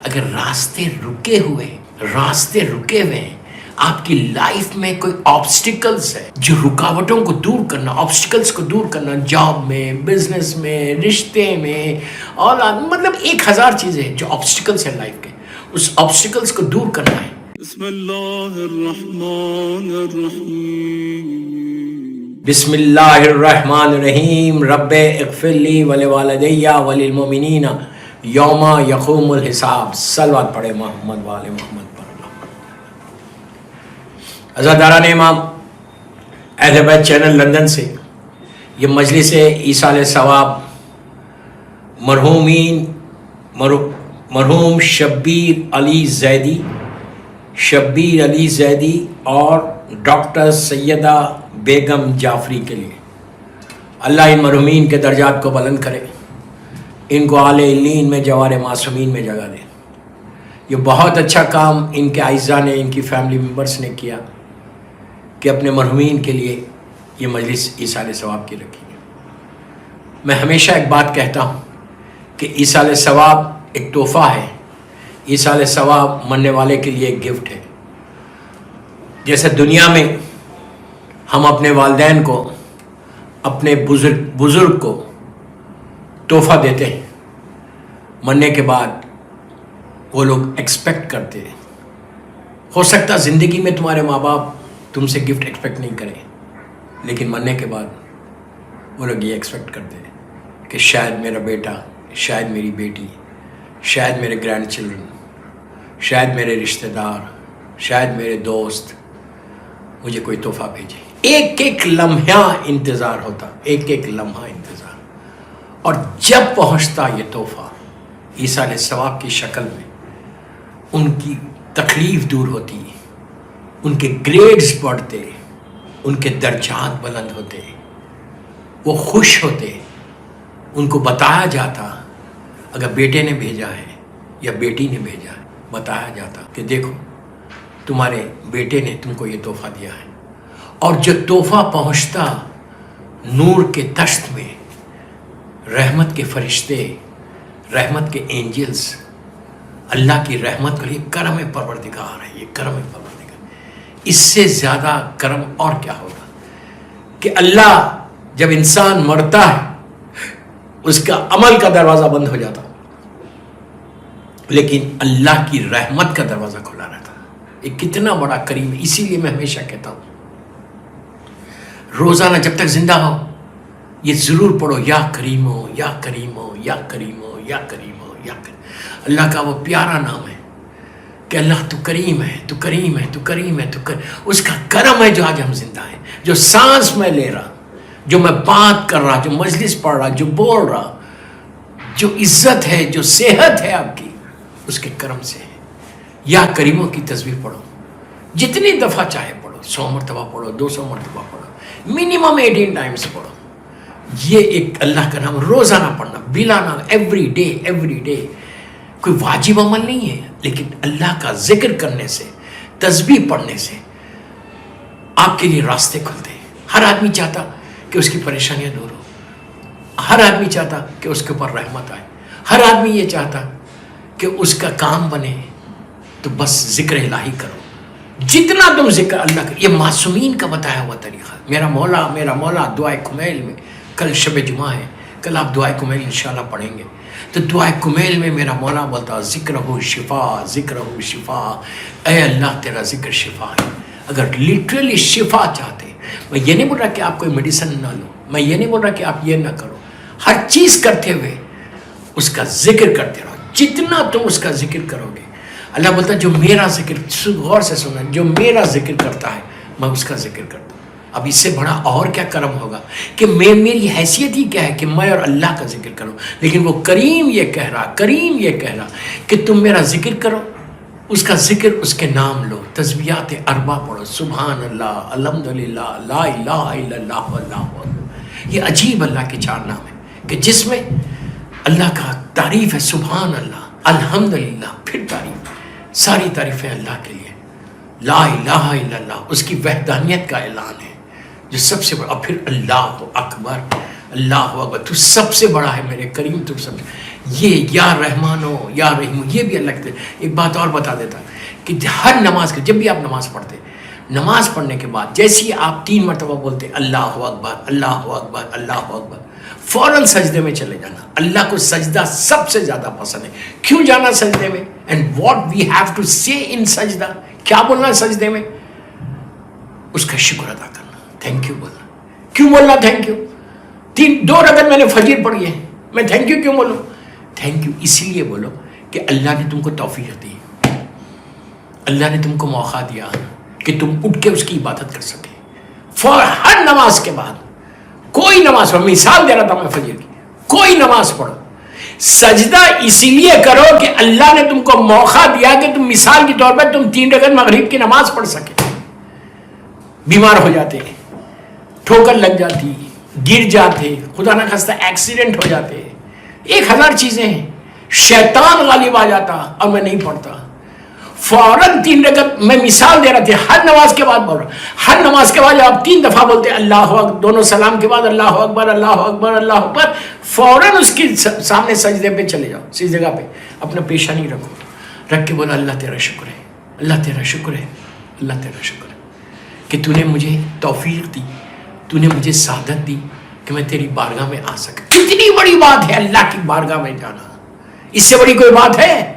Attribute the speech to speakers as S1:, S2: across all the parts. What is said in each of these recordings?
S1: اگر راستے رکے ہوئے ہیں، آپ کی لائف میں کوئی آبسٹیکلز ہے جو رکاوٹوں کو دور کرنا، آبسٹیکلز کو دور کرنا، جاب میں، بزنس میں، رشتے میں، اولاد، مطلب 1000 چیزیں ہیں جو آبسٹیکلز ہیں لائف کے، اس آبسٹیکلز کو دور کرنا ہے۔
S2: بسم اللہ الرحمن الرحیم،
S1: بسم اللہ الرحمن الرحیم، رب اغفر لی ولوالدی وللمؤمنین یوم یقوم الحساب۔ صلوات پڑھے محمد وآل محمد پر۔ عزاداران امام، اہل بیت چینل لندن سے یہ مجلس ایصال ثواب مرحوم شبیر علی زیدی اور ڈاکٹر سیدہ بیگم جعفری کے لیے اللہ ان مرحومین کے درجات کو بلند کرے، ان کو اعلی علین میں جوار معصومین میں جگہ دے۔ یہ بہت اچھا کام ان کے اعزاء نے، ان کی فیملی ممبرس نے کیا کہ اپنے مرحومین کے لیے یہ مجلس ایصال ثواب کی رکھی ہے۔ میں ہمیشہ ایک بات کہتا ہوں کہ ایصال ثواب ایک تحفہ ہے، ایصال ثواب مرنے والے کے لیے ایک گفٹ ہے۔ جیسے دنیا میں ہم اپنے والدین کو، اپنے بزرگ کو تحفہ دیتے ہیں، مرنے کے بعد وہ لوگ ایکسپیکٹ کرتے ہیں۔ ہو سکتا زندگی میں تمہارے ماں باپ تم سے گفٹ ایکسپیکٹ نہیں کریں، لیکن مرنے کے بعد وہ لوگ یہ ایکسپیکٹ کرتے ہیں کہ شاید میرا بیٹا، شاید میری بیٹی، شاید میرے گرینڈ چلڈرن، شاید میرے رشتہ دار، شاید میرے دوست مجھے کوئی تحفہ بھیجے۔ ایک ایک لمحہ انتظار ہوتا، ایک ایک لمحہ انتظار، اور جب پہنچتا یہ تحفہ ایصال ثواب کی شکل میں، ان کی تکلیف دور ہوتی، ان کے گریڈز بڑھتے، ان کے درجات بلند ہوتے، وہ خوش ہوتے۔ ان کو بتایا جاتا، اگر بیٹے نے بھیجا ہے یا بیٹی نے بھیجا ہے، بتایا جاتا کہ دیکھو تمہارے بیٹے نے تم کو یہ تحفہ دیا ہے۔ اور جو تحفہ پہنچتا نور کے تشت میں، رحمت کے فرشتے، رحمت کے اینجلز اللہ کی رحمت کے لیے کرم پروردگار ہے، یہ کرم پروردگار، اس سے زیادہ کرم اور کیا ہوگا کہ اللہ جب انسان مرتا ہے اس کا عمل کا دروازہ بند ہو جاتا، لیکن اللہ کی رحمت کا دروازہ کھلا رہتا۔ یہ کتنا بڑا کریم ہے۔ اسی لیے میں ہمیشہ کہتا ہوں روزانہ جب تک زندہ ہو یہ ضرور پڑھو، یا کریم ہو، یا کریم ہو، یا کریم ہو، یا کریم ہو، یا کریم۔ اللہ کا وہ پیارا نام ہے کہ اللہ تو کریم ہے، تو کریم ہے، تو کریم ہے، تو اس کا کرم ہے جو آج ہم زندہ ہیں، جو سانس میں لے رہا، جو میں بات کر رہا، جو مجلس پڑھ رہا، جو بول رہا، جو عزت ہے، جو صحت ہے آپ کی، اس کے کرم سے ہے۔ یا کریموں کی تسبیح پڑھو، جتنی دفعہ چاہے پڑھو، 100 مرتبہ پڑھو، 200 مرتبہ پڑھو، منیمم 18 ٹائمز پڑھو۔ یہ ایک اللہ کا نام روزانہ پڑھنا، بلا نام، ایوری ڈے۔ کوئی واجب عمل نہیں ہے، لیکن اللہ کا ذکر کرنے سے، تسبیح پڑھنے سے آپ کے لیے راستے کھلتے ہیں۔ ہر آدمی چاہتا کہ اس کی پریشانیاں دور ہو، ہر آدمی چاہتا کہ اس کے اوپر رحمت آئے، ہر آدمی یہ چاہتا کہ اس کا کام بنے۔ تو بس ذکر الہی کرو، جتنا تم ذکر اللہ کا، یہ معصومین کا بتایا ہوا طریقہ۔ میرا مولا دعائے کمیل میں، کل شب جمعہ ہے، کل آپ دعائے کمیل انشاءاللہ پڑھیں گے، تو دعائے کمیل میں میرا مولا بولتا ذکر ہو شفا، ذکر ہو شفا، اے اللہ تیرا ذکر شفا ہے۔ اگر لٹرلی شفا چاہتے، میں یہ نہیں بول رہا کہ آپ کوئی میڈیسن نہ لو، میں یہ نہیں بول رہا کہ آپ یہ نہ کرو، ہر چیز کرتے ہوئے اس کا ذکر کرتے رہو۔ جتنا تم اس کا ذکر کرو گے، اللہ بولتا جو میرا ذکر، غور سے سننا، جو میرا ذکر کرتا ہے میں اس کا ذکر کرتا ہوں۔ اب اس سے بڑا اور کیا کرم ہوگا کہ میری حیثیت ہی کیا ہے کہ میں اور اللہ کا ذکر کروں، لیکن وہ کریم یہ کہہ رہا کہ تم میرا ذکر کرو، اس کا ذکر، اس کے نام لو، تسبیحات 4 پڑھو، سبحان اللہ، الحمدللہ، لا الہ الا اللہ، واللہ اکبر۔ یہ عجیب اللہ کے 4 نام ہیں کہ جس میں اللہ کا تعریف ہے، سبحان اللہ، الحمدللہ، پھر تعریف، ساری تعریفیں اللہ کے لیے، لا الہ الا اللہ، اس کی وحدانیت کا اعلان ہے جو سب سے بڑا، اور پھر اللہ اکبر، تو سب سے بڑا ہے میرے کریم، تو سب یہ یا رحمانو یا رحیم، یہ بھی اللہ کے. ایک بات اور بتا دیتا کہ ہر نماز کے جب بھی آپ نماز پڑھتے، نماز پڑھنے کے بعد جیسے ہی آپ 3 مرتبہ بولتے اللہ اکبر اللہ اکبر اللہ اکبر، فوراً سجدے میں چلے جانا. اللہ کو سجدہ سب سے زیادہ پسند ہے. کیوں جانا سجدے میں؟ And what we have to say in سجدہ، کیا بولنا سجدے میں؟ اس کا شکر ادا کرنا، تھینک یو بولنا. کیوں بولنا تھینک یو؟ 2 رکعت میں نے فجر پڑھی ہے، میں تھینک یو کیوں بولوں؟ تھینک یو اس لیے بولو کہ اللہ نے تم کو توفیق دی، اللہ نے تم کو موقع دیا کہ تم اٹھ کے اس کی عبادت کر سکے. ہر نماز کے بعد کوئی نماز پڑھو، مثال دے رہا تھا میں فجر کی، کوئی نماز پڑھو سجدہ اسی لیے کرو کہ اللہ نے تم کو موقع دیا کہ تم مثال کے طور پر تم 3 رکعت مغرب کی نماز پڑھ سکے. بیمار ہو جاتے، ٹھوکر لگ جاتی، گر جاتے، خدا نہ خواستہ ایکسیڈنٹ ہو جاتے، 1000 چیزیں ہیں، شیطان غالب آ جاتا اور میں نہیں پڑھتا. فوراً 3 رکعت، میں مثال دے رہا تھا، ہر نماز کے بعد بول رہا ہوں، ہر نماز کے بعد جب آپ 3 دفعہ بولتے اللہ اکبر، دونوں سلام کے بعد اللہ اکبر اللہ اکبر اللہ اکبر، فوراً اس کے سامنے سجدے پہ چلے جاؤ، اسی جگہ پہ اپنا پیشانی رکھو، رکھ کے بولو اللہ تیرا شکر ہے، اللہ تیرا شکر ہے، اللہ تیرا شکر ہے کہ تو نے مجھے توفیق دی، تو نے مجھے سعادت دی کہ میں تیری بارگاہ میں آ سکا. کتنی بڑی بات ہے اللہ کی بارگاہ میں جانا. اس سے بڑی کوئی بات ہے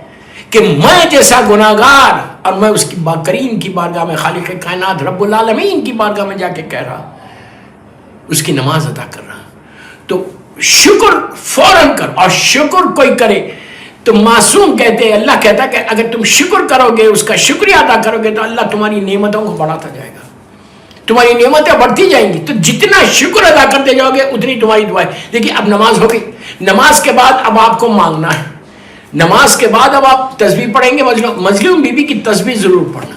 S1: کہ میں جیسا گناہگار اور میں اس کی کریم کی بارگاہ میں، خالق کائنات رب العالمین کی بارگاہ میں جا کے کہہ رہا، اس کی نماز ادا کر رہا. تو شکر فوراً کر، اور شکر کوئی کرے تو معصوم کہتے ہیں، اللہ کہتا ہے کہ اگر تم شکر کرو گے، اس کا شکریہ ادا کرو گے تو اللہ تمہاری نعمتوں کو بڑھاتا جائے گا، تمہاری نعمتیں بڑھتی جائیں گی. تو جتنا شکر ادا کرتے جاؤ گے اتنی تمہاری دعائیں. دیکھیے اب نماز ہو گئی، نماز کے بعد اب آپ کو مانگنا ہے. نماز کے بعد اب آپ تسبیح پڑھیں گے، مظلوم بی بی کی تسبیح ضرور پڑھنا.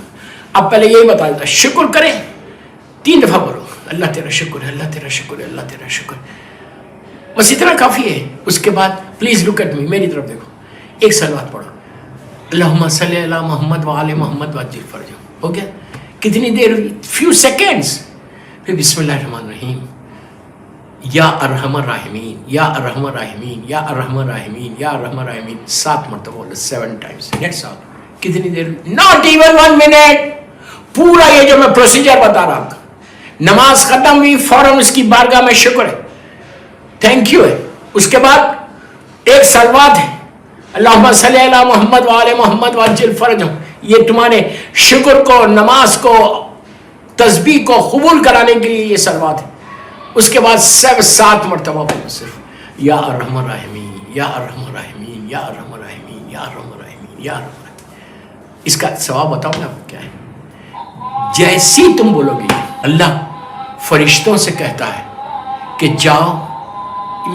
S1: اب پہلے یہی بتا دیتا، شکر کریں 3 دفعہ بولو اللہ تیرا شکر ہے، اللہ تیرا شکر ہے، اللہ تیرا شکر ہے، بس اتنا کافی ہے. اس کے بعد پلیز لک ایٹ می، میری طرف دیکھو، ایک صلوات پڑھو، اللہم صلی علی محمد وآل محمد وعجل فرجہ. ہو گیا؟ کتنی دیر ہوئی؟ Few seconds. پھر بسم اللہ الرحمن الرحیم، یا ارحم الراحمین یا ارحم الراحمین یا ارحم الراحمین یا ارحم الراحمین 7 مرتبہ بولو، 7 ٹائمز. That's all. کتنی دیر ہوئی؟ Not even 1 minute. پورا یہ جو میں پروسیجر بتا رہا تھا، نماز ختم ہوئی فوراً اس کی بارگاہ میں شکر ہے، تھینک یو ہے. اس کے بعد ایک صلوات ہے، اللہم صلی علی محمد وآل محمد وعجل فرجہ. یہ تمہارے شکر کو، نماز کو، تسبیح کو قبول کرانے کے لیے یہ صلوات ہے. اس کے بعد 7 مرتبہ بولو صرف یا ارحم الراحمین یا ارحم الراحمین یا ارحم الراحمین یا ارحم الراحمین یا ارحم الراحمین. اس کا ثواب بتاؤں گا کیا ہے. جیسی تم بولو گے، اللہ فرشتوں سے کہتا ہے کہ جاؤ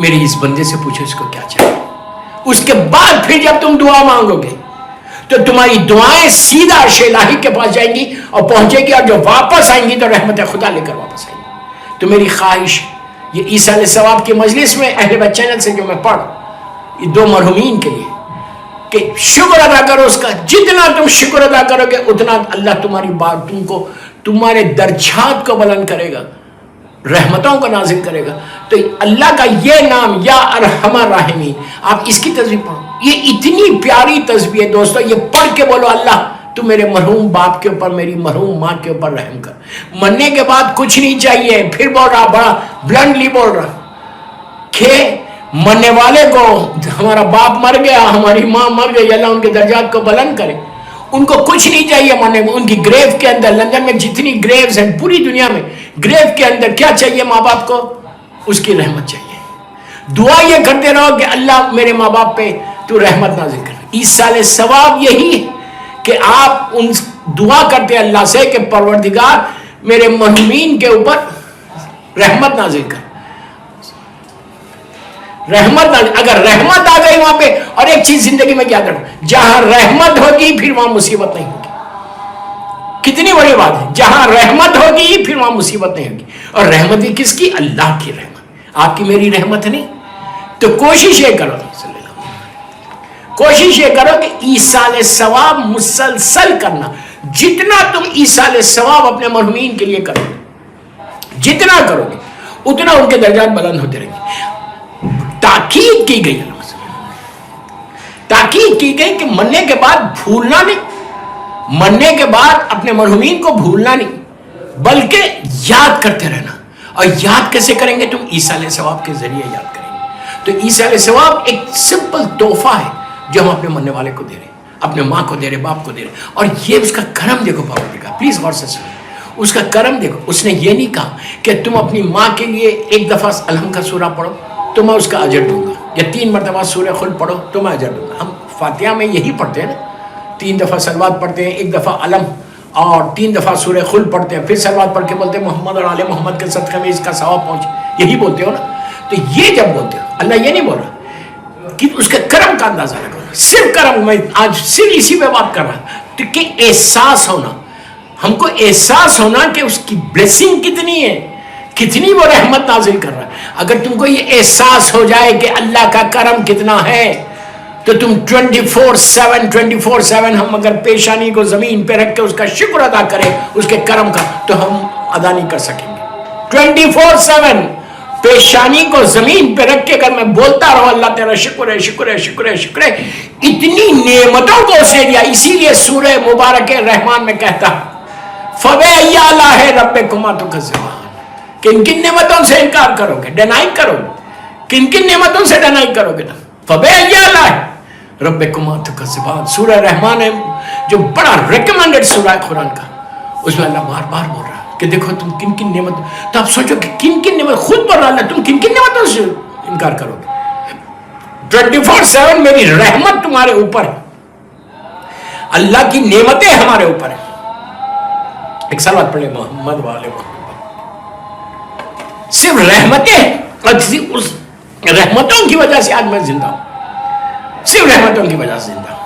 S1: میرے اس بندے سے پوچھو اس کو کیا چاہیے. اس کے بعد پھر جب تم دعا مانگو گے تو تمہاری دعائیں سیدھا عرش الہی کے پاس جائیں گی اور پہنچے گی، اور جو واپس آئیں گی تو رحمت خدا لے کر واپس آئیں گی. تو میری خواہش یہ عیسیٰ علیہ السلام کی مجلس میں اہل بیت چینل سے جو میں پڑھ، یہ 2 مرحومین کے لیے کہ شکر ادا کرو اس کا. جتنا تم شکر ادا کرو گے اتنا اللہ تمہاری بات، تم کو، تمہارے درجات کو بلند کرے گا، رحمتوں کو نازل کرے گا. تو اللہ کا یہ نام یا ارحم الراحمین، آپ اس کی تسبیح پڑھو. یہ اتنی پیاری تسبیح ہے دوستو، یہ پڑھ کے بولو اللہ تو میرے مرحوم باپ کے اوپر، میری مرحوم ماں کے اوپر رحم کر. مرنے کے بعد کچھ نہیں چاہیے. پھر بول رہا، بڑا بلنڈلی بول رہا کہ مرنے والے کو، ہمارا باپ مر گیا، ہماری ماں مر گئی، اللہ ان کے درجات کو بلند کرے. ان کو کچھ نہیں چاہیے مرنے میں. ان کی گریو کے اندر، لندن میں جتنی گریوز ہیں پوری دنیا میں، گریو کے اندر کیا چاہیے ماں باپ کو؟ اس کی رحمت چاہیے. دعا یہ کرتے رہو کہ اللہ میرے ماں باپ پہ تو رحمت نازل کر. ایسال ثواب یہی ہے کہ آپ ان دعا کرتے اللہ سے کہ پروردگار میرے مرحومین کے اوپر رحمت نازل کر. رحمت اگر رحمت آ گئی وہاں پہ، اور ایک چیز زندگی میں کیا کروں، جہاں رحمت ہوگی پھر وہاں مصیبت نہیں ہوگی. کتنی بڑی بات ہے، جہاں رحمت ہوگی پھر وہاں مصیبت نہیں ہوگی. اور رحمت بھی کس کی؟ اللہ کی رحمت. آپ کی میری رحمت نہیں. تو کوشش یہ کرو، کوشش یہ کرو کہ ایصال ثواب مسلسل کرنا. جتنا تم ایصال ثواب اپنے مرحومین کے لیے کرو گے، جتنا کرو گے اتنا ان کے درجات بلند ہوتے رہیں گے. تاکید کی گئی تاکید کی گئی کہ مرنے کے بعد بھولنا نہیں, مرنے کے بعد اپنے مرحومین کو بھولنا نہیں, بلکہ یاد کرتے رہنا. اور یاد کیسے کریں گے؟ تم عیسیٰ علیہ السلام کے ذریعے یاد کریں گے. تو عیسیٰ علیہ السلام ایک سمپل تحفہ ہے جو ہم اپنے مرنے والے کو دے رہے ہیں, اپنے ماں کو دے رہے, باپ کو دے رہے. اور یہ اس کا کرم دیکھو پاپا کا, پلیز غور سے سنیں. اس کا کرم دیکھو, اس نے یہ نہیں کہا کہ تم اپنی ماں کے لیے ایک دفعہ الحم کا سورہ پڑھو تو میں اس کا اجر دوں گا, یا 3 مرتبہ سورہ خلد پڑھو تو میں اجر دوں گا. ہم فاتحہ میں یہی پڑھتے ہیں نا, 3 دفعہ صلوات پڑھتے ہیں, 1 دفعہ علم اور 3 دفعہ سورہ خلد پڑھتے ہیں, پھر صلوات پڑھ کے بولتے ہیں محمد اور آل محمد کے صدقے میں اس کا ثواب پہنچے, یہی بولتے ہو نا. تو یہ جب بولتے ہو, اللہ یہ نہیں بول رہا کہ اس کے کرم کا اندازہ لگاؤ, صرف کرم. میں آج صرف اسی پہ بات کر رہا کہ احساس ہونا, ہم کو احساس ہونا کہ اس کی بلیسنگ کتنی ہے, کتنی وہ رحمت نازل کر رہا ہے. اگر تم کو یہ احساس ہو جائے کہ اللہ کا کرم کتنا ہے تو تم 24/7 ہم اگر پیشانی کو زمین پہ رکھ کے اس کا شکر ادا کریں اس کے کرم کا تو ہم ادا نہیں کر سکیں گے. 24/7 پیشانی کو زمین پہ رکھ کے اگر میں بولتا رہوں اللہ تیرا شکر ہے شکر ہے شکر ہے شکر ہے, اتنی نعمتوں کو اس نے دیا. اسی لیے سورہ مبارک رحمان میں کہتا فَبِأَيِّ آلَاءِ رَبِّكُمَا تُكَذِّبَانِ, کن کن نعمتوں سے انکار کرو گے, ڈینائی کرو گے, کن کن نعمتوں سے ڈینائی کرو گے. فَبِأَيِّ آلَاءِ رَبِّكُمَا تُكَذِّبَانِ, سورہ رحمان ہے جو بڑا ریکمینڈڈ سورہ ہے قرآن کا. اس میں اللہ بار بار بول رہا ہے کہ دیکھو تم کن کن نعمتوں, تو آپ سوچو کہ کن کن نعمت, خود بول رہا ہے تم کن کن نعمتوں سے انکار کرو گے. 24/7 میری رحمت تمہارے اوپر ہے, اللہ کی نعمتیں ہمارے اوپر ہیں. ایک صلوات پڑھ لیں محمد والے محمد. صرف رحمتیں, اور اس رحمتوں کی وجہ سے آج میں زندہ ہوں, صرف رحمتوں کی وجہ سے زندہ ہوں.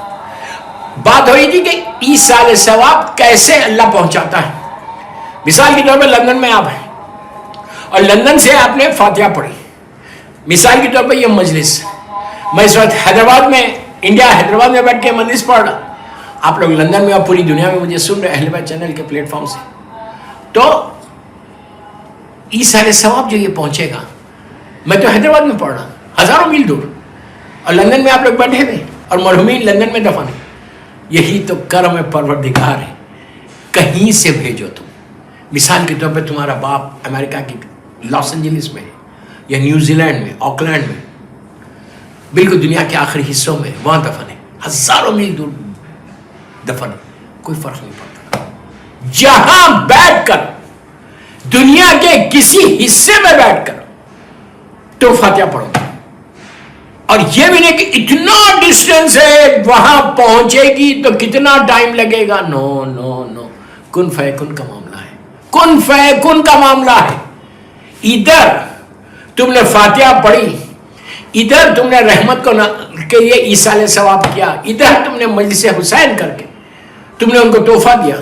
S1: بات ہوئی تھی کہ عیسیٰ علیہ السلام کیسے اللہ پہنچاتا ہے. مثال کے طور پہ لندن میں آپ ہیں اور لندن سے آپ نے فاتحہ پڑھی. مثال کے طور پہ یہ مجلس, میں اس وقت حیدرآباد میں, انڈیا حیدرآباد میں بیٹھ کے مجلس پڑھ رہا, آپ لوگ لندن میں اور پوری دنیا میں مجھے سن رہے اہل بیت چینل کے پلیٹ فارم سے. تو عیسیٰ علیہ السلام جو یہ پہنچے گا, میں تو حیدرآباد میں پڑھ رہا, ہزاروں میل دور, اور لندن میں آپ لوگ بیٹھے ہوئے اور مرحومین لندن میں دفن ہیں. یہی تو کرم پروردگار ہے, کہیں سے بھیجو تم. مثال کے طور پہ تمہارا باپ امریکہ کی لاس اینجلس میں یا نیوزی لینڈ میں, آکلینڈ میں, بالکل دنیا کے آخری حصوں میں وہاں دفن ہے, ہزاروں میل دور دفن ہے, کوئی فرق نہیں پڑتا. جہاں بیٹھ کر, دنیا کے کسی حصے میں بیٹھ کر تو فاتحہ پڑھو, اور یہ بھی نہیں کہ اتنا ڈسٹینس ہے وہاں پہنچے گی تو کتنا ٹائم لگے گا. نو نو نو, کن فیکن کا معاملہ ہے, کن فیکن کا معاملہ ہے. ادھر تم نے فاتحہ پڑھی, ادھر تم نے رحمت کو کے لیے عیسیٰ علیہ السلام کیا, ادھر تم نے مجلس حسین کر کے تم نے ان کو تحفہ دیا.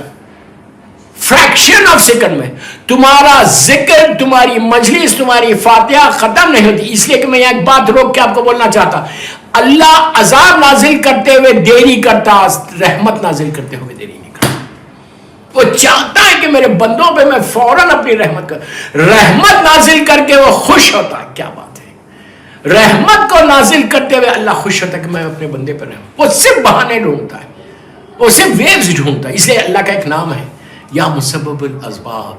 S1: فریکشن آف سیکنڈ میں تمہارا ذکر, تمہاری مجلس, تمہاری فاتحہ ختم نہیں ہوتی. اس لیے کہ میں یہاں ایک بات روک کے آپ کو بولنا چاہتا, اللہ عذاب نازل کرتے ہوئے دیری کرتا, رحمت نازل کرتے ہوئے دیری نہیں کرتا. وہ چاہتا ہے کہ میرے بندوں پہ میں فوراً اپنی رحمت نازل کر کے وہ خوش ہوتا ہے. کیا بات ہے, رحمت کو نازل کرتے ہوئے اللہ خوش ہوتا ہے کہ میں اپنے بندے پہ رحم. وہ صرف بہانے ڈھونڈتا ہے, وہ صرف ویوز ڈھونڈتا ہے. اس لیے اللہ کا ایک نام ہے یا مسبب الاسباب,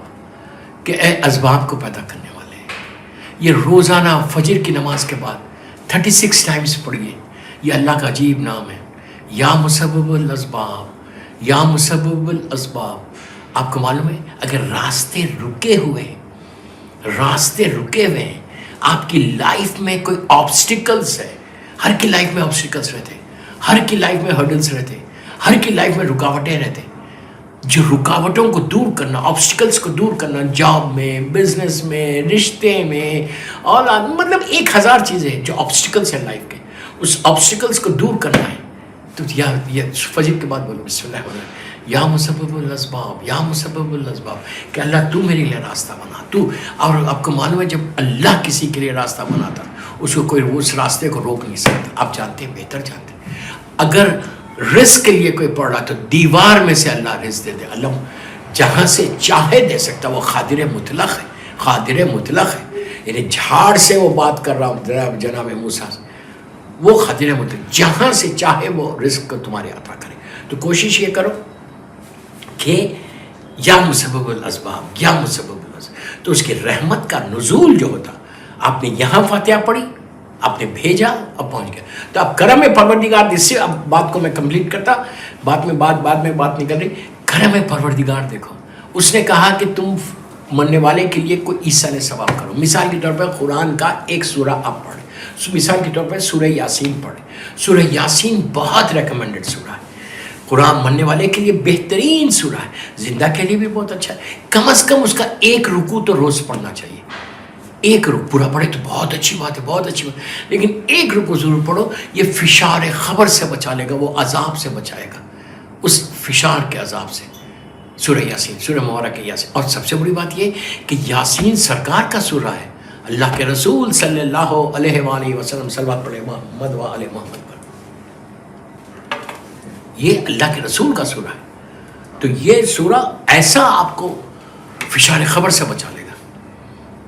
S1: کہ اے اسباب کو پیدا کرنے والے. یہ روزانہ فجر کی نماز کے بعد 36 ٹائمز پڑھیے, یہ اللہ کا عجیب نام ہے, یا مسبب الاسباب, یا مسبب الاسباب. آپ کو معلوم ہے اگر راستے رکے ہوئے ہیں, آپ کی لائف میں کوئی آبسٹیکلز ہے, ہر کی لائف میں آبسٹیکلز رہتے, ہر کی لائف میں ہرڈلز رہتے, ہر کی لائف میں رکاوٹیں رہتے. جو رکاوٹوں کو دور کرنا, آبسٹیکلز کو دور کرنا, جاب میں, بزنس میں, رشتے میں, اور مطلب 1000 چیزیں جو آبسٹیکلز ہیں لائف کے, اس آبسٹیکلز کو دور کرنا ہے. تو یا فجر کے بعد بولو بسم اللہ الرحمن الرحیم, یا مسبب الاسباب, یا مسبب الاسباب, کہ اللہ تو میرے لیے راستہ بنا. تو اور آپ کو معلوم ہے جب اللہ کسی کے لیے راستہ بناتا اس کو کوئی اس راستے کو روک نہیں سکتا. آپ جانتے ہیں, بہتر جانتے ہیں, اگر رزق کے لیے کوئی پڑھ رہا تو دیوار میں سے اللہ رزق دے دے. اللہ جہاں سے چاہے دے سکتا, وہ قادر مطلق ہے, قادر مطلق ہے. یعنی جھاڑ سے وہ بات کر رہا ہوں جناب موسیٰ, وہ قادر مطلق جہاں سے چاہے وہ رزق کو تمہارے عطا کرے. تو کوشش یہ کرو کہ یا مسبب الاسباب یا مسبب الاسباب. تو اس کی رحمت کا نزول جو ہوتا، آپ نے یہاں فاتحہ پڑھی، آپ نے بھیجا، اب پہنچ گیا. تو اب کرم پروردگار، جس سے اب بات کو میں کمپلیٹ کرتا، بعد میں بات نکل رہی. کرم پروردگار دیکھو، اس نے کہا کہ تم مرنے والے کے لیے کوئی ایصال ثواب کرو. مثال کے طور پر قرآن کا ایک سورہ آپ پڑھیں. مثال کے طور پر سورہ یاسین پڑھیں. سورہ یاسین بہت ریکمنڈڈ سورہ ہے. قرآن مرنے والے کے لیے بہترین سورہ ہے، زندہ کے لیے بھی بہت اچھا ہے. کم از کم اس کا ایک رکوع تو روز پڑھنا چاہیے. ایک رکوع پورا پڑھے تو بہت اچھی بات ہے، بہت اچھی بات، لیکن ایک رکوع ضرور پڑھو. یہ فشار خبر سے بچا لے گا، وہ عذاب سے بچائے گا، اس فشار کے عذاب سے. سورہ یاسین، سورہ مبارک یاسین. اور سب سے بڑی بات یہ کہ یاسین سرکار کا سورہ ہے. اللہ کے رسول صلی اللہ علیہ وآلہ وسلم صلوات پڑھے محمد و آل محمد پر. یہ اللہ کے رسول کا سورہ ہے. تو یہ سورہ ایسا آپ کو فشار خبر سے بچا لے گا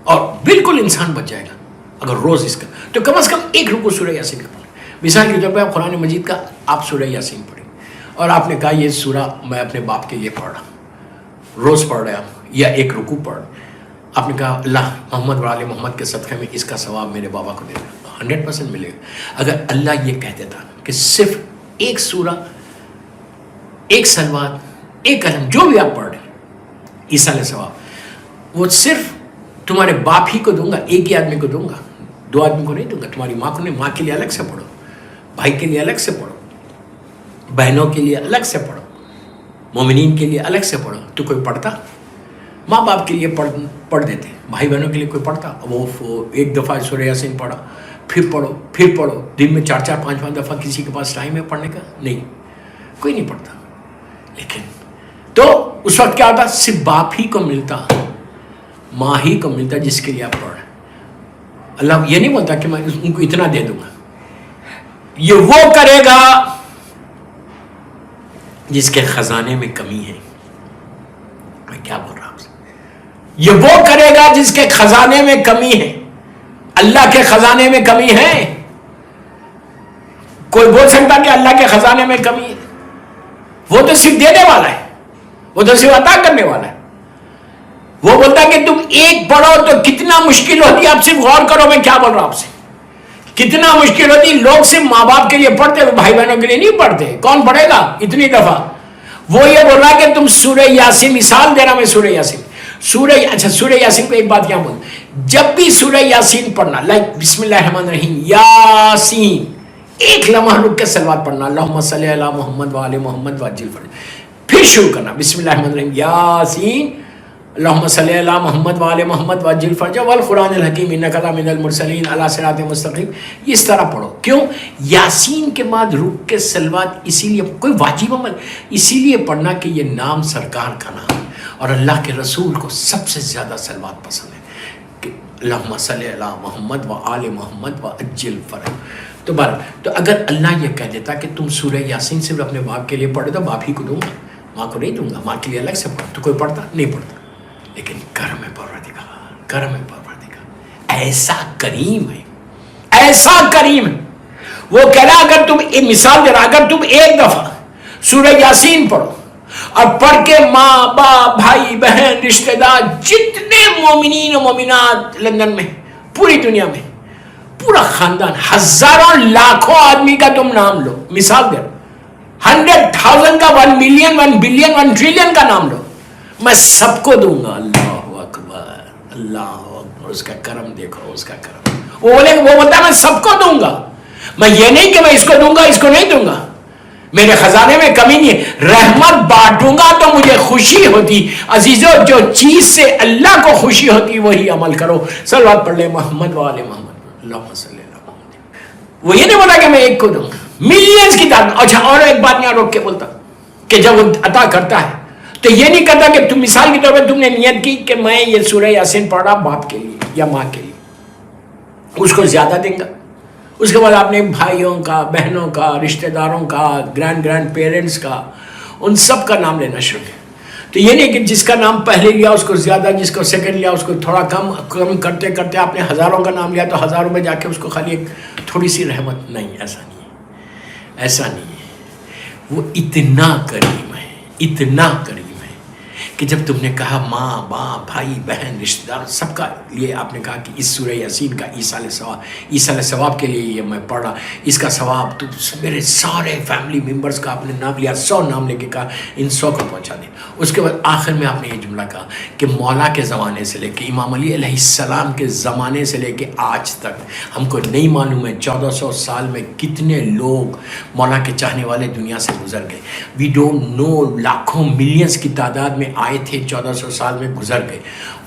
S1: اور بالکل انسان بچ جائے گا اگر روز اس کا. تو کم از کم ایک رکوع سورہ یاسین کا پڑھیں. مثال کے طور پر قرآن مجید کا آپ سورہ یاسین پڑھیں اور آپ نے کہا یہ سورہ میں اپنے باپ کے لیے پڑھ رہا ہوں، روز پڑھ رہا ہوں یا ایک رکوع پڑھ. آپ نے کہا اللہ محمد و آل محمد کے صدقے میں اس کا ثواب میرے بابا کو دے دے، 100% ملے گا. اگر اللہ یہ کہہ دیتا کہ صرف ایک سورہ، ایک صلوات، ایک کلم جو بھی آپ پڑھ رہے ہیں ایصال ثواب، وہ صرف تمہارے باپ ہی کو دوں گا، ایک ہی آدمی کو دوں گا، 2 آدمی کو نہیں دوں گا. تمہاری ماں کو نہیں، ماں کے لیے الگ سے پڑھو، بھائی کے لیے الگ سے پڑھو، بہنوں کے لیے الگ سے پڑھو، مومنین کے لیے الگ سے پڑھو. تو کوئی پڑھتا؟ ماں باپ کے لیے پڑھ دیتے، بھائی بہنوں کے لیے کوئی پڑھتا؟ وہ ایک دفعہ سورہ یاسین پڑھا، پھر پڑھو. دن میں 4 5 دفعہ کسی کے پاس ٹائم ہے پڑھنے کا؟ نہیں، کوئی نہیں پڑھتا. لیکن تو اس وقت کیا ہوتا؟ صرف باپ ہی کو ملتا، ماں ہی کو ملتا جس کے لیے آپ پڑھ. اللہ یہ نہیں بولتا کہ میں ان کو اتنا دے دوں گا. یہ وہ کرے گا جس کے خزانے میں کمی ہے. میں کیا بول رہا ہوں؟ یہ وہ کرے گا جس کے خزانے میں کمی ہے. اللہ کے خزانے میں کمی ہے؟ کوئی بول سکتا کہ اللہ کے خزانے میں کمی ہے؟ وہ تو صرف دینے والا ہے، وہ تو صرف عطا کرنے والا ہے. وہ بولتا ہے کہ تم ایک پڑھو تو کتنا مشکل ہوتی ہے. آپ صرف غور کرو میں کیا بول رہا ہوں آپ سے. کتنا مشکل ہوتی. لوگ صرف ماں باپ کے لیے پڑھتے، بھائی بہنوں کے لیے نہیں پڑھتے. کون پڑھے گا اتنی دفعہ؟ وہ یہ بول رہا ہے کہ تم سورہ یاسین، مثال دے رہا میں سورہ یاسین، سورہ یاسین کو ایک بات کیا بول، جب بھی سورہ یاسین پڑھنا، لائک بسم اللہ الرحمن الرحیم یاسین، ایک لمحہ رک کے صلوات پڑھنا، اللہم صلی علی محمد و آل محمد وعجل فرج، پھر شروع کرنا بسم اللہ الرحمن الرحیم یاسین، اللہم صلی علی محمد و آل محمد وعجل فرج والقرآن الحکیم انک لمن المرسلین علی صراط مستقیم. اس طرح پڑھو. کیوں؟ یاسین کے بعد رک کے صلوات اسی لیے کوئی واجب عمل، اسی لیے پڑھنا کہ یہ نام سرکار کا نام ہے اور اللہ کے رسول کو سب سے زیادہ صلوات پسند ہے کہ اللہم صلی علی محمد و آل محمد وعجل فرج. تو اگر اللہ یہ کہہ دیتا کہ تم سورہ یاسین صرف اپنے باپ کے لیے پڑھو تو باپ ہی کو دوں گا، ماں کو نہیں دوں گا، ماں کے لیے الگ سے پڑھو، تو کوئی پڑھتا نہیں پڑھتا. لیکن کرم پروردگار ایسا کریم ہے، ایسا کریم ہے. وہ کہہ رہا اگر تم مثال دے رہا، اگر تم ایک دفعہ سورہ یاسین پڑھو اور پڑھ کے ماں باپ بھائی بہن رشتہ دار جتنے مومنین و مومنات لندن میں، پوری دنیا میں، پورا خاندان، ہزاروں لاکھوں آدمی کا تم نام لو، مثال دے رہا 100,000 کا، 1 ملین 1 بلین 1 ٹریلین کا نام لو، میں سب کو دوں گا. اللہ اکبر، اللہ اکبر. اس کا کرم دیکھو، اس کا کرم. وہ بولتا ہے میں سب کو دوں گا. میں یہ نہیں کہ میں اس کو دوں گا اس کو نہیں دوں گا، میرے خزانے میں کمی نہیں ہے. رحمت بانٹوں گا تو مجھے خوشی ہوتی. عزیزو، جو چیز سے اللہ کو خوشی ہوتی وہی عمل کرو. صلوات پڑھ لے محمد و آل محمد، اللہم صلی علی محمد. وہ یہ نہیں بولا کہ میں ایک کو دوں گا، ملینز کی تعداد. اچھا، اور ایک بات یہاں روک کے بولتا کہ جب وہ عطا کرتا ہے تو یہ نہیں کرتا کہ تم مثال کے طور پہ تم نے نیت کی کہ میں یہ سورہ یاسین پڑھ رہا باپ کے لیے یا ماں کے لیے، اس کو زیادہ دیں گا. اس کے بعد آپ نے بھائیوں کا، بہنوں کا، رشتہ داروں کا، گرینڈ پیرنٹس کا، ان سب کا نام لینا شروع کیا. تو یہ نہیں کہ جس کا نام پہلے لیا اس کو زیادہ، جس کو سیکنڈ لیا اس کو تھوڑا کم کرتے کرتے آپ نے ہزاروں کا نام لیا تو ہزاروں میں جا کے اس کو خالی ایک تھوڑی سی رحمت نہیں، ایسا نہیں ہے، ایسا نہیں ہے، وہ اتنا کریم ہے، اتنا کریم ہے کہ جب تم نے کہا ماں باپ بھائی بہن رشتہ دار سب کا، یہ آپ نے کہا کہ اس سورہ یاسین کا ایصال ثواب کے لیے یہ میں پڑھ رہا، اس کا ثواب تو میرے سارے فیملی ممبرز کا آپ نے نام لیا، 100 نام لے کے کہا ان 100 کو پہنچا دیں۔ اس کے بعد آخر میں آپ نے یہ جملہ کہا کہ مولا کے زمانے سے لے کے امام علی علیہ السلام کے زمانے سے لے کے آج تک ہم کو نہیں معلوم ہے 1400 سال میں کتنے لوگ مولا کے چاہنے والے دنیا سے گزر گئے۔ وی ڈونٹ نو، لاکھوں ملینز کی تعداد میں آئے تھے، 1400 سال میں گزر گئے۔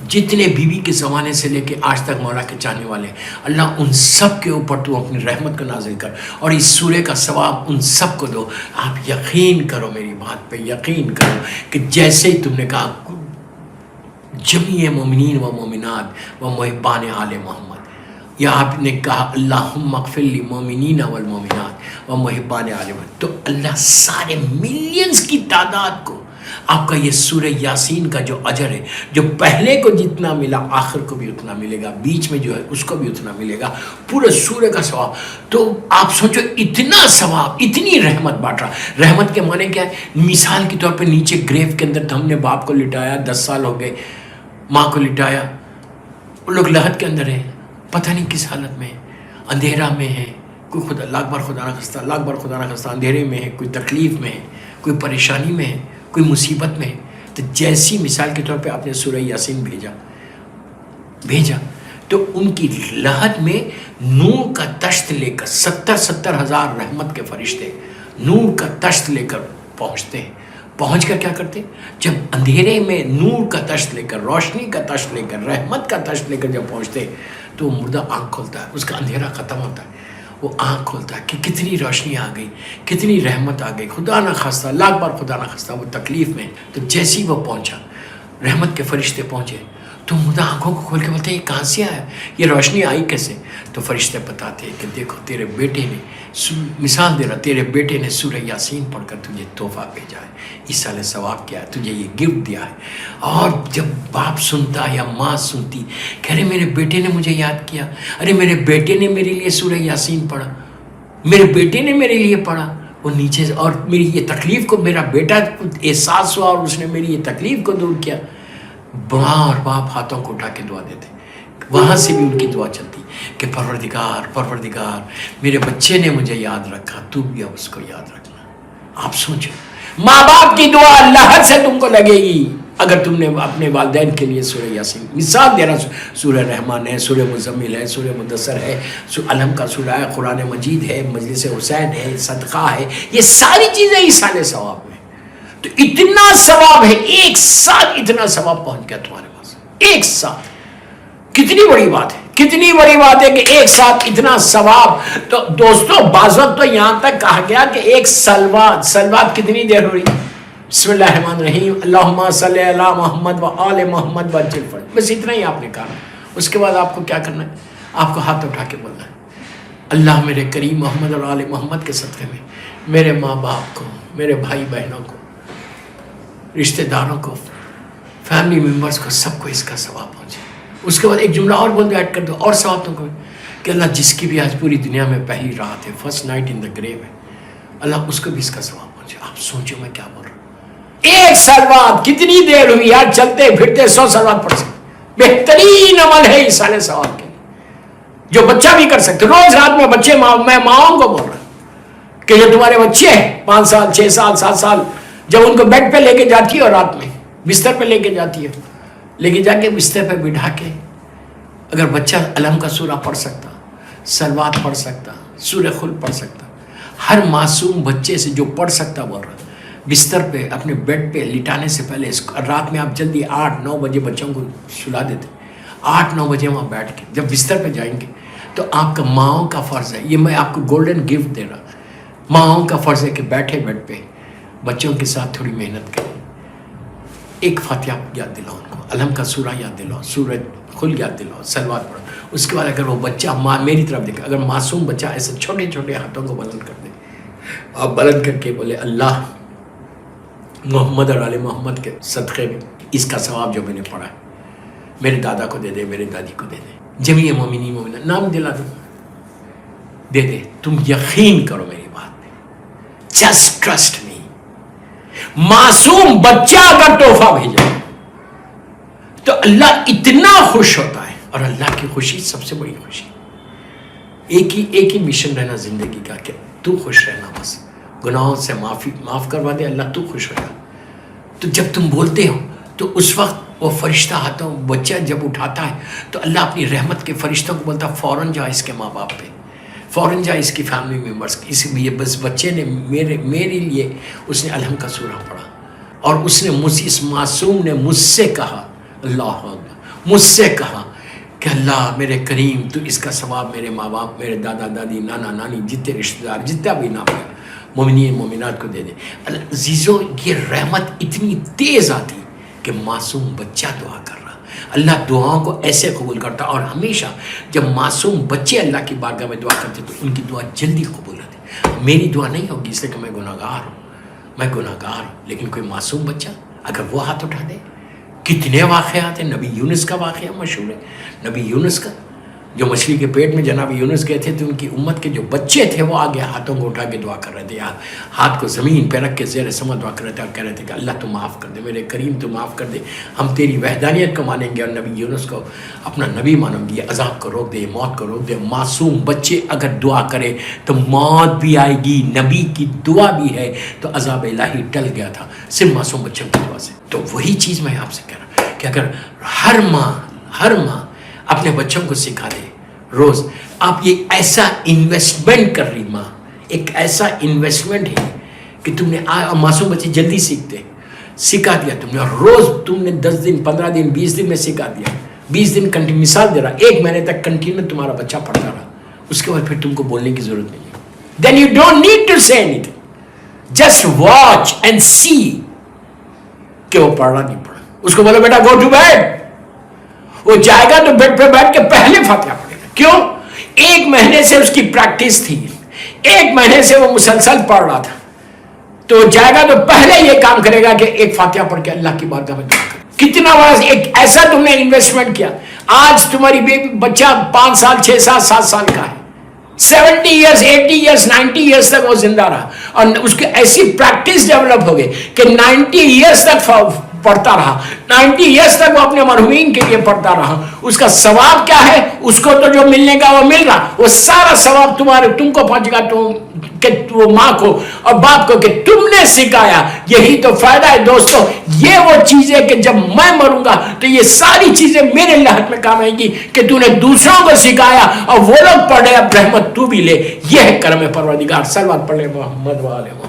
S1: جتنے بیوی کے زمانے سے لے کے آج تک مولا کے چاہنے والے، اللہ ان سب کے اوپر تو اپنی رحمت کو نازل کر اور اس سورے کا ثواب ان سب کو دو۔ آپ یقین کرو، میری بات پہ یقین کرو کہ جیسے ہی تم نے کہا جمیع مومنین و مومنات و محبان آل محمد، یا آپ نے کہا اللہم اغفر للمومنین والمومنات و محبان آل محمد، تو اللہ سارے ملینز کی تعداد کو آپ کا یہ سورہ یاسین کا جو اجر ہے، جو پہلے کو جتنا ملا آخر کو بھی اتنا ملے گا، بیچ میں جو ہے اس کو بھی اتنا ملے گا، پورے سورہ کا ثواب۔ تو آپ سوچو اتنا ثواب، اتنی رحمت بانٹ رہا۔ رحمت کے معنی کیا ہے؟ مثال کے طور پہ نیچے گریف کے اندر ہم نے باپ کو لٹایا، 10 سال ہو گئے، ماں کو لٹایا، وہ لوگ لحد کے اندر ہیں، پتہ نہیں کس حالت میں، اندھیرا میں ہے، کوئی خدا لاکھ بار خدا نہ خستہ، لاکھ بار خدا نہ خستہ اندھیرے میں ہے، کوئی تکلیف میں ہے، کوئی پریشانی میں ہے، کوئی مصیبت میں ہے۔ تو جیسی مثال کے طور پہ آپ نے سورہ یاسین بھیجا تو ان کی لحد میں نور کا تشت لے کر 70 ہزار رحمت کے فرشتے نور کا تشت لے کر پہنچتے ہیں۔ پہنچ کر کیا کرتے؟ جب اندھیرے میں نور کا تشت لے کر، روشنی کا تشت لے کر، رحمت کا تشت لے کر جب پہنچتے تو وہ مردہ آنکھ کھولتا ہے، اس کا اندھیرا ختم ہوتا ہے، وہ آنکھ کھولتا ہے کہ کتنی روشنی آ گئی، کتنی رحمت آ گئی، خدا نہ خواستہ، لاکھ بار خدا نہ خواستہ وہ تکلیف میں۔ تو جیسی وہ پہنچا، رحمت کے فرشتے پہنچے تو مردہ آنکھوں کو کھول کے بولتے ہیں یہ کہاں سے آیا، یہ روشنی آئی کیسے؟ تو فرشتے بتاتے ہیں کہ دیکھو تیرے بیٹے نے، مثال دے رہا، تیرے بیٹے نے سورہ یاسین پڑھ کر تجھے تحفہ بھیجا ہے، ایصال ثواب کیا ہے، تجھے یہ گفٹ دیا ہے۔ اور جب باپ سنتا یا ماں سنتی کہ ارے میرے بیٹے نے مجھے یاد کیا، ارے میرے بیٹے نے میرے لیے سورہ یاسین پڑھا، میرے بیٹے نے میرے لیے پڑھا، وہ نیچے سے، اور میری یہ تکلیف کو میرا بیٹا احساس ہوا اور اس نے میری یہ تکلیف کو دور کیا، ماں اور باپ ہاتھوں کو اٹھا کے دعا دیتے۔ وہاں سے بھی ان کی دعا چلتی کہ پروردگار میرے بچے نے مجھے یاد رکھا، تو بھی اب اس کو یاد رکھنا۔ آپ سوچو، ماں باپ کی دعا اللہ سے تم کو لگے گی اگر تم نے اپنے والدین کے لیے سورہ یاسین، مثال دے رہا، سورہ رحمان ہے، سورہ مزمل ہے، سورہ مدثر ہے، علم کا سورہ ہے، قرآن مجید ہے، مجلس حسین ہے، صدقہ ہے، یہ ساری چیزیں ایصال ثواب میں۔ تو اتنا ثواب ہے، ایک ساتھ اتنا ثواب پہنچ گیا تمہارے پاس، ایک ساتھ۔ کتنی بڑی بات ہے، کتنی بڑی بات ہے کہ ایک ساتھ اتنا ثواب۔ تو دوستو بعض وقت تو یہاں تک کہا گیا کہ ایک سلوات کتنی دیر ہو رہی ہے؟ بسم اللہ الرحمن الرحیم، اللہم صلی علی محمد و آل محمد وعجل فرج، بس اتنا ہی آپ نے کہا۔ اس کے بعد آپ کو کیا کرنا ہے؟ آپ کو ہاتھ اٹھا کے بولنا ہے اللہ میرے کریم محمد اور آل محمد کے صدقے میں میرے ماں باپ کو، میرے بھائی بہنوں کو، رشتہ داروں کو، فیملی ممبرز کو، سب کو اس کا ثواب پہنچے۔ اس کے بعد ایک جملہ اور بول دو، ایڈ کر دو، اور ثواب تم کو کہ اللہ جس کی بھی آج پوری دنیا میں پہلی رات ہے، فرسٹ نائٹ ان دا گریو ہے، اللہ اس کو بھی اس کا ثواب پہنچے۔ آپ سوچو میں کیا بول رہا ہوں۔ ایک سلوات کتنی دیر ہوئی یار، چلتے پھرتے 100 سلوات پڑھ سکتے، بہترین عمل ہے ایصال ثواب کے لیے، جو بچہ بھی کر سکتے۔ روز رات میں بچے، میں ماؤں کو بول رہا ہوں کہ جو تمہارے بچے ہیں 5 سال 6 سال 7 سال، جب ان کو بیڈ پہ لے کے جاتی ہو، رات میں بستر پہ لے کے جاتی ہے، لے کے جا کے بستر پہ بٹھا کے، اگر بچہ علم کا سورہ پڑھ سکتا، سلوات پڑھ سکتا، سورہ خل پڑھ سکتا، ہر معصوم بچے سے جو پڑھ سکتا، بول رہا بستر پہ اپنے بیڈ پہ لٹانے سے پہلے رات میں آپ جلدی 8-9 بجے بچوں کو سلا دیتے، 8-9 بجے وہاں بیٹھ کے جب بستر پہ جائیں گے تو آپ کا ماؤں کا فرض ہے، یہ میں آپ کو گولڈن گفٹ دے رہا، ماؤں کا فرض ہے کہ بیٹھے بیڈ پہ بچوں کے ساتھ تھوڑی محنت کریں، ایک فاتحہ یاد دلاؤ ان کو، علم کا سورہ یاد دلاؤ، سورہ خل یاد دلاؤ، سلوات پڑھو۔ اس کے بعد اگر وہ بچہ میری طرف دیکھے، اگر معصوم بچہ ایسے چھوٹے چھوٹے ہاتھوں کو بلند کر دے، آپ بلند کر کے بولے اللہ محمد اور آل محمد کے صدقے میں اس کا ثواب جو میں نے پڑھا ہے میرے دادا کو دے دے، میرے دادی کو دے دے، جمیع مومنین مومنات، نام دلا دو، دے دے. تم یقین کرو میری بات پہ, جسٹ ٹرسٹ می. معصوم بچہ اگر تحفہ بھیجے تو اللہ اتنا خوش ہوتا ہے, اور اللہ کی خوشی سب سے بڑی خوشی. ایک ہی مشن رہنا زندگی کا کہ تو خوش رہنا, بس گناہوں سے معاف کروا دے اللہ, تو خوش ہو جا. تو جب تم بولتے ہو تو اس وقت وہ فرشتہ آتا ہوں, بچہ جب اٹھاتا ہے تو اللہ اپنی رحمت کے فرشتوں کو بولتا فوراً جا اس کے ماں باپ پہ, فوراً جا اس کی فیملی ممبرس, اس لیے بس بچے نے میرے لیے اس نے الحم کا سورہ پڑھا, اور اس نے اس معصوم نے مجھ سے کہا, اللہ مجھ سے کہا کہ اللہ میرے کریم تو اس کا ثواب میرے ماں باپ, میرے دادا دادی, نانا نانی, جتنے رشتہ دار, جتنا بھی نام ہے مومنین مومنات کو دے دے. عزیزو یہ رحمت اتنی تیز آتی کہ معصوم بچہ دعا کر رہا, اللہ دعاؤں کو ایسے قبول کرتا. اور ہمیشہ جب معصوم بچے اللہ کی بارگاہ میں دعا کرتے تو ان کی دعا جلدی قبول ہوتی. میری دعا نہیں ہوگی اس لیے کہ میں گناہگار ہوں, لیکن کوئی معصوم بچہ اگر وہ ہاتھ اٹھا دے. کتنے واقعات ہیں, نبی یونس کا واقعہ مشہور ہے, نبی یونس کا جو مچھلی کے پیٹ میں جناب یونس گئے تھے تو ان کی امت کے جو بچے تھے وہ آگے ہاتھوں کو اٹھا کے دعا کر رہے تھے, ہاتھ کو زمین پہ رکھ کے زیر سما دعا کر رہے تھے, اور کہہ رہے تھے کہ اللہ تو معاف کر دے, میرے کریم تو معاف کر دے, ہم تیری وحدانیت کو مانیں گے اور نبی یونس کو اپنا نبی مانیں گے, عذاب کو روک دے, موت کو روک دے. معصوم بچے اگر دعا کرے تو موت بھی آئے گی, نبی کی دعا بھی ہے, تو عذاب الہی ٹل گیا تھا صرف معصوم بچوں کی دعا سے. تو وہی چیز میں آپ سے کہہ رہا ہوں کہ اگر ہر ماں اپنے بچوں کو سکھا دے روز, آپ یہ ایسا انویسٹمنٹ کر رہی ماں, ایک ایسا انویسٹمنٹ ہے کہ تم نے معصوم بچے جلدی سکھا دیا تم نے, اور روز تم نے 10 دن 15 دن 20 دن میں سکھا دیا, 20 دن کنٹینیو, مثال دے رہا 1 مہینے تک کنٹینیو تمہارا بچہ پڑھتا رہا, اس کے بعد پھر تم کو بولنے کی ضرورت نہیں ہے. Then you don't need to say anything, just watch and see کہ وہ پڑھ رہا نہیں پڑھا. اس کو بولو بیٹا گو ٹو بیڈ, وہ جائے گا تو بیڈ پہ بیٹھ کے پہلے فاتحہ پڑھے گا. کیوں؟ 1 مہینے سے اس کی پریکٹس تھی, 1 مہینے سے وہ مسلسل پڑھ رہا تھا, تو جائے گا تو پہلے یہ کام کرے گا کہ ایک فاتحہ پڑھ کے اللہ کی بارگاہ میں دعا کرے. کتنا بڑا ایک ایسا تم نے انویسٹمنٹ کیا. آج تمہاری بچہ 5 سال 6 سال 7 سال کا ہے, 70 ایئرس 80 ایئرس 90 ایئرس تک وہ زندہ رہا, اور اس کی ایسی پریکٹس ڈیولپ ہو گئی کہ 90 ایئرس تک پڑھتا رہا, 90 ایئرس تک وہ اپنے مرحومین کے لیے پڑھتا رہا. اس کا ثواب کیا ہے؟ اس کو تو جو ملنے کا وہ مل رہا, وہ سارا ثواب تم کو پہنچ گا, کہ وہ ماں کو اور باپ کو کہ تم نے سکھایا. یہی تو فائدہ ہے دوستو. یہ وہ چیز ہے کہ جب میں مروں گا تو یہ ساری چیزیں میرے لحاظ میں کام آئیں گی کہ تو نے دوسروں کو سکھایا اور وہ لوگ پڑھے, اب رحمت تو بھی لے. یہ ہے کرم پروردگار. صلوات پڑھ لے محمد و آل محمد.